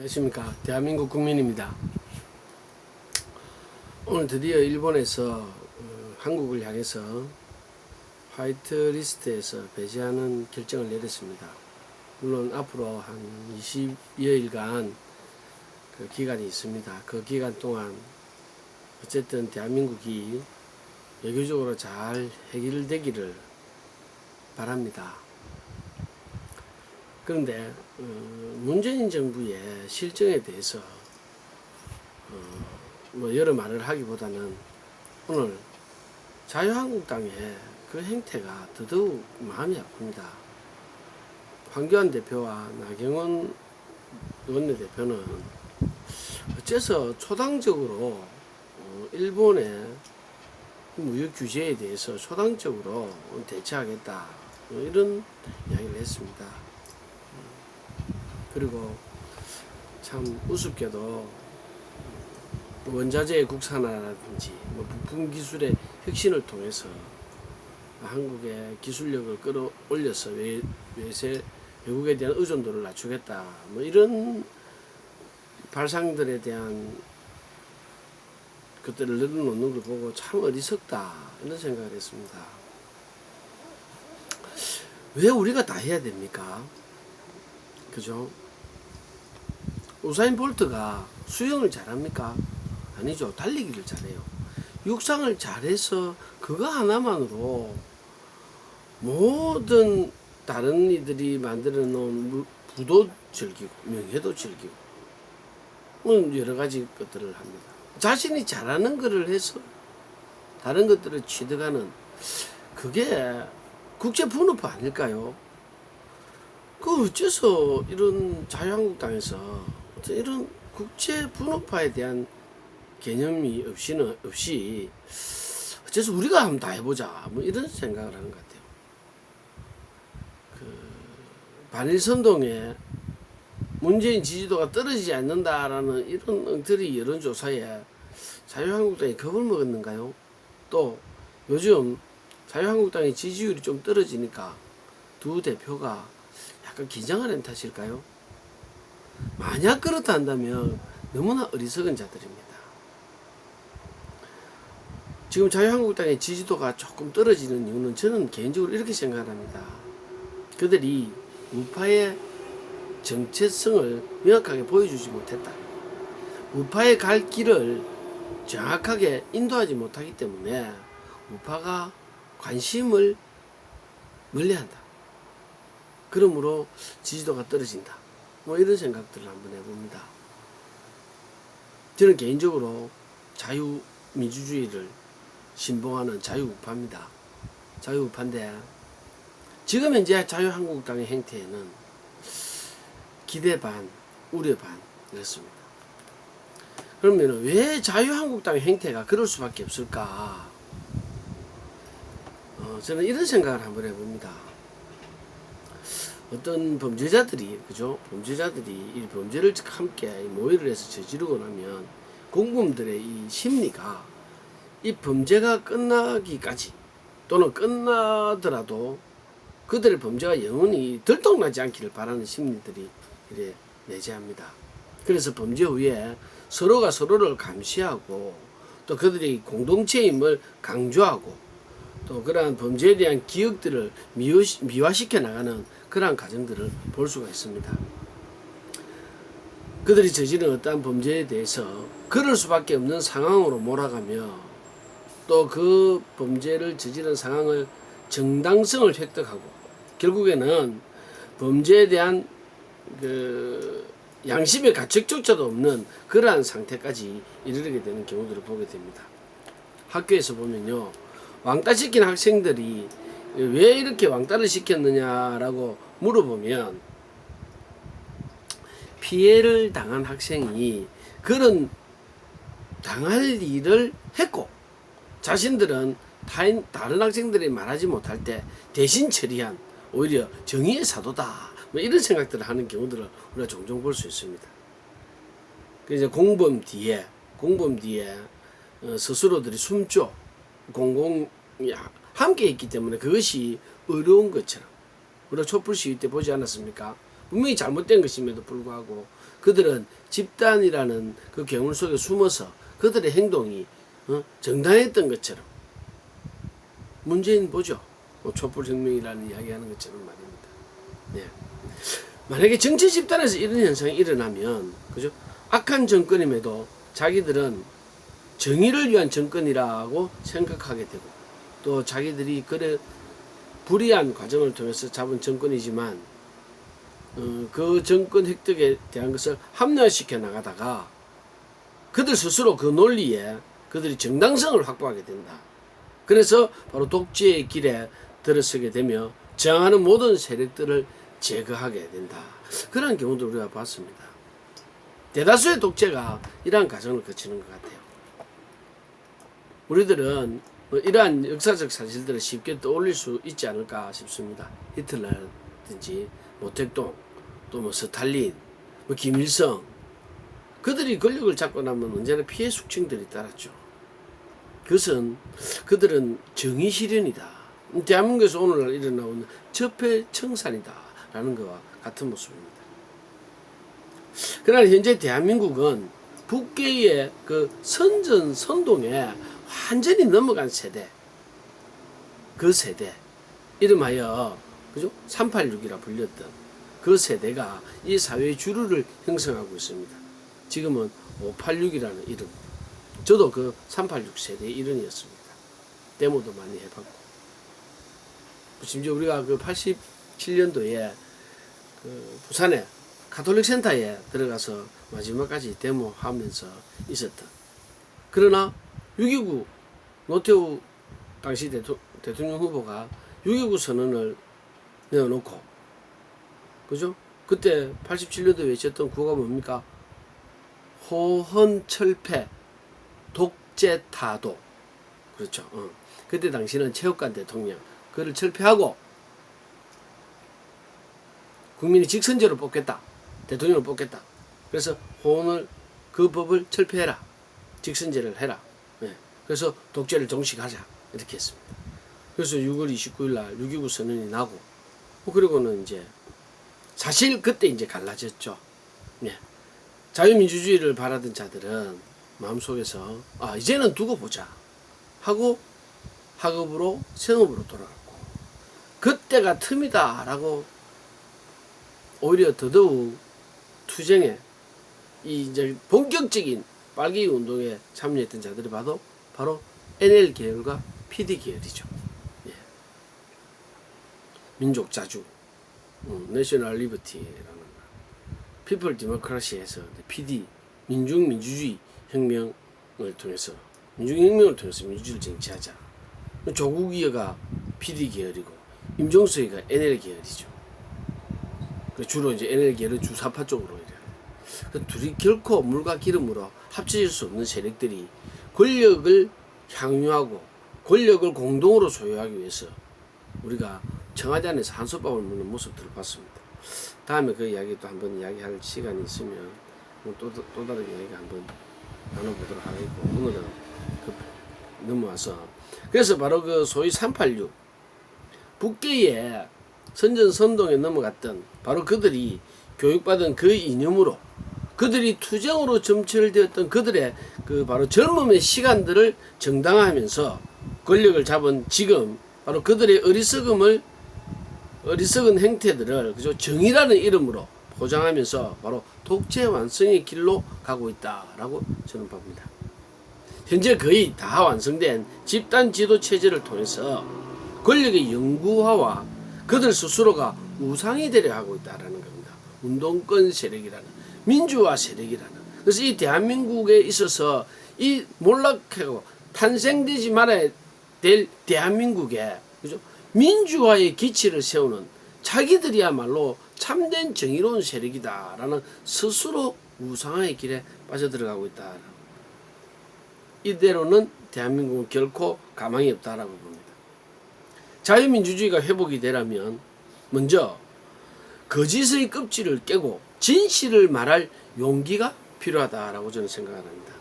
안녕하십니까. 대한민국 국민입니다. 오늘 드디어 일본에서 한국을 향해서 화이트리스트에서 배제하는 결정을 내렸습니다. 물론 앞으로 한 20여일간 그 기간이 있습니다. 그 기간 동안 어쨌든 대한민국이 외교적으로 잘 해결되기를 바랍니다. 그런데 문재인 정부의 실정에 대해서 뭐 여러 말을 하기보다는 오늘 자유한국당의 그 행태가 더더욱 마음이 아픕니다. 황교안 대표와 나경원 원내대표는 어째서 초당적으로 일본의 무역 규제에 대해서 초당적으로 대처하겠다 이런 이야기를 했습니다. 그리고 참 우습게도 원자재 국산화라든지 부품 기술의 혁신을 통해서 한국의 기술력을 끌어올려서 외국에 대한 의존도를 낮추겠다 이런 발상들에 대한 것들을 늘어놓는 걸 보고 참 어리석다 이런 생각을 했습니다. 왜 우리가 다 해야 됩니까? 그죠? 우사인 볼트가 수영을 잘합니까? 아니죠. 달리기를 잘해요. 육상을 잘해서 그거 하나만으로 모든 다른 이들이 만들어 놓은 부도 즐기고 명예도 즐기고 여러 가지 것들을 합니다. 자신이 잘하는 것을 해서 다른 것들을 취득하는 그게 국제 분업화 아닐까요? 그 어째서 이런 자유한국당에서 이런 국제 분업화에 대한 개념이 없이 어째서 우리가 한번 다 해보자 이런 생각을 하는 것 같아요. 반일선동에 문재인 지지도가 떨어지지 않는다라는 이런 엉터리 여론조사에 자유한국당이 겁을 먹었는가요? 또 요즘 자유한국당의 지지율이 좀 떨어지니까 두 대표가 약간 긴장하는 탓일까요? 만약 그렇다 한다면 너무나 어리석은 자들입니다. 지금 자유한국당의 지지도가 조금 떨어지는 이유는 저는 개인적으로 이렇게 생각합니다. 그들이 우파의 정체성을 명확하게 보여주지 못했다. 우파의 갈 길을 정확하게 인도하지 못하기 때문에 우파가 관심을 멀리한다. 그러므로 지지도가 떨어진다. 이런 생각들을 한번 해봅니다. 저는 개인적으로 자유민주주의를 신봉하는 자유우파입니다. 자유우파인데 지금 현재 자유한국당의 행태에는 기대 반, 우려 반 이렇습니다. 그러면 왜 자유한국당의 행태가 그럴 수밖에 없을까? 저는 이런 생각을 한번 해봅니다. 어떤 범죄자들이 이 범죄를 함께 모의를 해서 저지르고 나면 공범들의 이 심리가 이 범죄가 끝나기까지 또는 끝나더라도 그들의 범죄가 영원히 들통나지 않기를 바라는 심리들이 이래 내재합니다. 그래서 범죄 후에 서로가 서로를 감시하고 또 그들이 공동체임을 강조하고 또 그러한 범죄에 대한 기억들을 미화시켜 나가는 그러한 과정들을 볼 수가 있습니다. 그들이 저지른 어떠한 범죄에 대해서 그럴 수밖에 없는 상황으로 몰아가며 또 그 범죄를 저지른 상황을 정당성을 획득하고 결국에는 범죄에 대한 그 양심의 가책조차도 없는 그러한 상태까지 이르게 되는 경우들을 보게 됩니다. 학교에서 보면요, 왕따 시킨 학생들이 왜 이렇게 왕따를 시켰느냐라고 물어보면 피해를 당한 학생이 그런 당할 일을 했고 자신들은 다른 학생들이 말하지 못할 때 대신 처리한 오히려 정의의 사도다 이런 생각들을 하는 경우들을 우리가 종종 볼 수 있습니다. 그래서 공범 뒤에 스스로들이 숨죠. 함께 있기 때문에 그것이 어려운 것처럼 우리가 촛불 시위 때 보지 않았습니까? 분명히 잘못된 것임에도 불구하고 그들은 집단이라는 그 괴물 속에 숨어서 그들의 행동이 정당했던 것처럼 문재인 보죠. 촛불혁명이라는 이야기하는 것처럼 말입니다. 네. 만약에 정치 집단에서 이런 현상이 일어나면 그죠? 악한 정권임에도 자기들은 정의를 위한 정권이라고 생각하게 되고 또 자기들이 그래 불이한 과정을 통해서 잡은 정권이지만 그 정권 획득에 대한 것을 합리화시켜 나가다가 그들 스스로 그 논리에 그들이 정당성을 확보하게 된다. 그래서 바로 독재의 길에 들어서게 되며 저항하는 모든 세력들을 제거하게 된다. 그런 경우도 우리가 봤습니다. 대다수의 독재가 이러한 과정을 거치는 것 같아요. 우리들은 이러한 역사적 사실들을 쉽게 떠올릴 수 있지 않을까 싶습니다. 히틀러라든지 모택동, 또 스탈린, 김일성, 그들이 권력을 잡고 나면 언제나 피해 숙청들이 따랐죠. 그것은 그들은 정의 실현이다. 대한민국에서 오늘날 일어나온 적폐청산이다 라는 것과 같은 모습입니다. 그러나 현재 대한민국은 북괴의 그 선전선동에 완전히 넘어간 세대, 그 세대, 이름하여 그죠? 386이라 불렸던 그 세대가 이 사회의 주류를 형성하고 있습니다. 지금은 586이라는 이름. 저도 그 386 세대의 일원이었습니다. 데모도 많이 해봤고. 심지어 우리가 그 87년도에 그 부산에 가톨릭 센터에 들어가서 마지막까지 데모하면서 있었던. 그러나 6.29 노태우 당시 대통령 후보가 6.29 선언을 내어놓고, 그죠? 그때 87년도에 외쳤던 구호가 뭡니까? 호헌철폐 독재타도. 그렇죠. 그때 당시는 체육관 대통령 그를 철폐하고 국민이 직선제로 뽑겠다. 대통령을 뽑겠다. 그래서 호헌을 그 법을 철폐해라. 직선제를 해라. 네. 그래서 독재를 종식하자. 이렇게 했습니다. 그래서 6월 29일 날 6.29 선언이 나고 그리고는 이제 사실 그때 이제 갈라졌죠. 네. 자유민주주의를 바라던 자들은 마음속에서 이제는 두고 보자 하고 학업으로 생업으로 돌아갔고 그때가 틈이다 라고 오히려 더더욱 투쟁에 이제 본격적인 빨갱이 운동에 참여했던 자들이 봐도 바로 NL 계열과 PD 계열이죠. 예. 민족 자주, 내셔널 리버티라는 피플 디모크라시에서 PD 민주주의 혁명을 통해서 민주혁명을 통해서 민주주의를 쟁취하자. 조국 이어가 PD 계열이고 임종석이가 NL 계열이죠. 주로 이제 NL 계열은 주사파 쪽으로 이래. 둘이 결코 물과 기름으로 합쳐질 수 없는 세력들이 권력을 향유하고 권력을 공동으로 소유하기 위해서 우리가 청와대 안에서 한솥밥을 먹는 모습들을 봤습니다. 다음에 그 이야기 또 한번 이야기할 시간이 있으면 또 다른 이야기 한번 나눠보도록 하겠고 오늘은 넘어와서 그래서 바로 그 소위 386 북계의 선전선동에 넘어갔던 바로 그들이 교육받은 그 이념으로 그들이 투쟁으로 점철되었던 그들의 그 바로 젊음의 시간들을 정당화하면서 권력을 잡은 지금 바로 그들의 어리석은 행태들을 그죠 정의라는 이름으로 포장하면서 바로 독재 완성의 길로 가고 있다라고 저는 봅니다. 현재 거의 다 완성된 집단 지도 체제를 통해서 권력의 영구화와 그들 스스로가 우상이 되려 하고 있다라는 겁니다. 운동권 세력이라는 민주화 세력이라는. 그래서 이 대한민국에 있어서 이 몰락하고 탄생되지 말아야 될 대한민국에 그죠? 민주화의 기치를 세우는 자기들이야말로 참된 정의로운 세력이다라는 스스로 우상의 길에 빠져들어가고 있다. 이대로는 대한민국은 결코 가망이 없다라고 봅니다. 자유민주주의가 회복이 되려면 먼저 거짓의 껍질을 깨고 진실을 말할 용기가 필요하다라고 저는 생각합니다.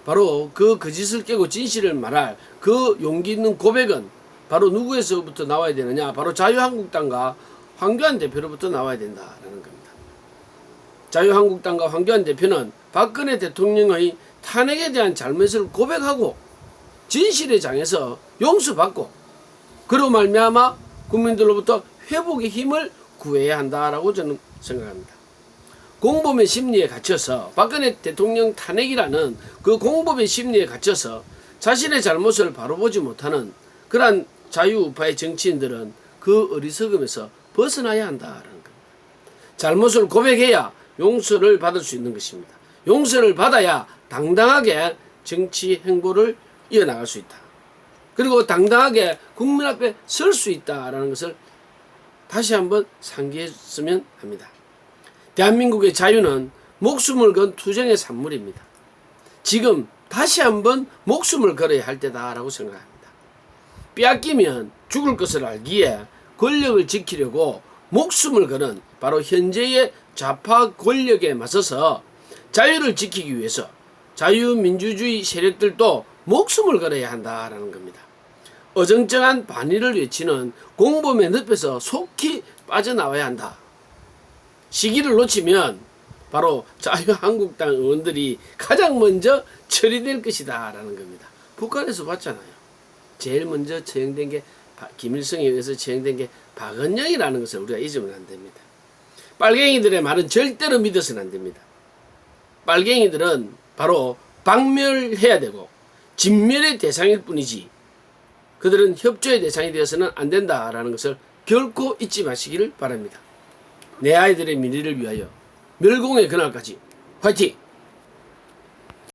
바로 그 거짓을 깨고 진실을 말할 그 용기 있는 고백은 바로 누구에서부터 나와야 되느냐? 바로 자유한국당과 황교안 대표로부터 나와야 된다라는 겁니다. 자유한국당과 황교안 대표는 박근혜 대통령의 탄핵에 대한 잘못을 고백하고 진실의 장에서 용서받고 그로 말미암아 국민들로부터 회복의 힘을 구해야 한다라고 저는 생각합니다. 공범의 심리에 갇혀서 박근혜 대통령 탄핵이라는 그 공범의 심리에 갇혀서 자신의 잘못을 바로 보지 못하는 그러한 자유우파의 정치인들은 그 어리석음에서 벗어나야 한다라는 겁니다. 잘못을 고백해야 용서를 받을 수 있는 것입니다. 용서를 받아야 당당하게 정치 행보를 이어나갈 수 있다. 그리고 당당하게 국민 앞에 설 수 있다라는 것을 다시 한번 상기했으면 합니다. 대한민국의 자유는 목숨을 건 투쟁의 산물입니다. 지금 다시 한번 목숨을 걸어야 할 때다라고 생각합니다. 빼앗기면 죽을 것을 알기에 권력을 지키려고 목숨을 거는 바로 현재의 좌파 권력에 맞서서 자유를 지키기 위해서 자유민주주의 세력들도 목숨을 걸어야 한다라는 겁니다. 어정쩡한 반의를 외치는 공범의 늪에서 속히 빠져나와야 한다. 시기를 놓치면 바로 자유한국당 의원들이 가장 먼저 처리될 것이다 라는 겁니다. 북한에서 봤잖아요. 제일 먼저 처형된 게 김일성에 의해서 처형된 게 박은영이라는 것을 우리가 잊으면 안 됩니다. 빨갱이들의 말은 절대로 믿어서는 안 됩니다. 빨갱이들은 바로 박멸해야 되고 진멸의 대상일 뿐이지 그들은 협조의 대상이 되어서는 안 된다라는 것을 결코 잊지 마시기를 바랍니다. 내 아이들의 미래를 위하여 멸공의 그날까지 화이팅!